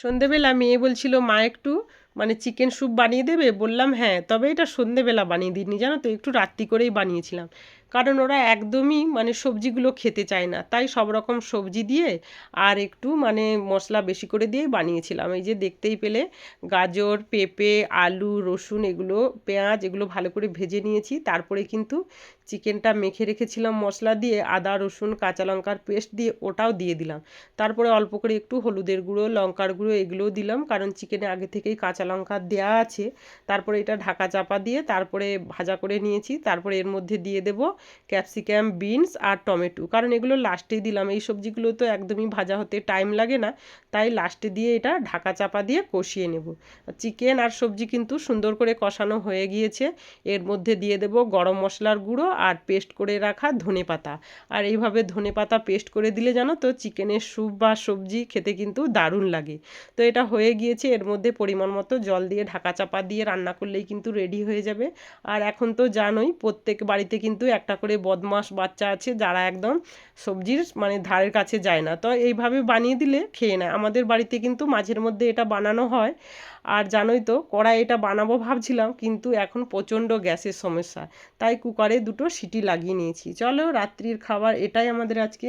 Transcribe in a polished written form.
সন্ধেবেলা মেয়ে বলছিল মা একটু চিকেন স্যুপ বানিয়ে দেবে, বললাম হ্যাঁ, তবে এটা সন্ধেবেলা বানিয়ে দিইনি, জানো তো, একটু রাত্রি করেই বানিয়েছিলাম। কারণ ওরা একদমই সবজিগুলো খেতে চায় না, তাই সব রকম সবজি দিয়ে আর একটু মশলা বেশি করে দিয়েই বানিয়েছিলাম। এই যে দেখতেই পেলে গাজর, পেঁপে, আলু, রসুন, এগুলো পেঁয়াজ, এগুলো ভালো করে ভেজে নিয়েছি। তারপরে কিন্তু চিকেনটা মেখে রেখেছিলাম মশলা দিয়ে, আদা রসুন কাঁচা লঙ্কার পেস্ট দিয়ে, ওটাও দিয়ে দিলাম। তারপরে অল্প করে একটু হলুদের গুঁড়ো, লঙ্কার গুঁড়ো, এগুলোও দিলাম, কারণ চিকেনে আগে থেকেই কাঁচা লঙ্কা দেওয়া আছে। তারপরে এটা ঢাকা চাপা দিয়ে তারপরে ভাজা করে নিয়েছি। তারপরে এর মধ্যে দিয়ে দেব ক্যাপসিকাম, বিনস আর টমেটো, কারণ এগুলো লাস্টেই দিলাম। এই সবজিগুলো তো একদমই ভাজা হতে টাইম লাগে না, তাই লাস্টে দিয়ে এটা ঢাকা চাপা দিয়ে কষিয়ে নেব। চিকেন আর সবজি কিন্তু সুন্দর করে কষানো হয়ে গিয়েছে। এর মধ্যে দিয়ে দেব গরম মশলার গুঁড়ো আর পেস্ট করে রাখা ধনেপাতা। আর এইভাবে ধনেপাতা পেস্ট করে দিলে জানো তো চিকেনের স্যুপ বা সবজি খেতে কিন্তু দারুণ লাগে। তো এটা হয়ে গিয়েছে, এর মধ্যে পরিমাণ মতো জল দিয়ে ঢাকা চাপা দিয়ে রান্না করলেই কিন্তু রেডি হয়ে যাবে। আর এখন তো জানোই প্রত্যেক বাড়িতে কিন্তু একটা করে বদমাশ বাচ্চা আছে, যারা একদম সবজির ধারের কাছে যায় না। তো এইভাবে বানিয়ে দিলে খেয়ে নেয়। আমাদের বাড়িতে কিন্তু মাঝের মধ্যে এটা বানানো হয়। আর জানোই তো কড়াই এটা বানাবো ভাবছিলাম, কিন্তু এখন প্রচণ্ড গ্যাসের সমস্যা, তাই কুকারে দুটো সিটি লাগিয়ে নিয়েছি। চলো, রাত্রির খাবার এটাই আমাদের আজকে।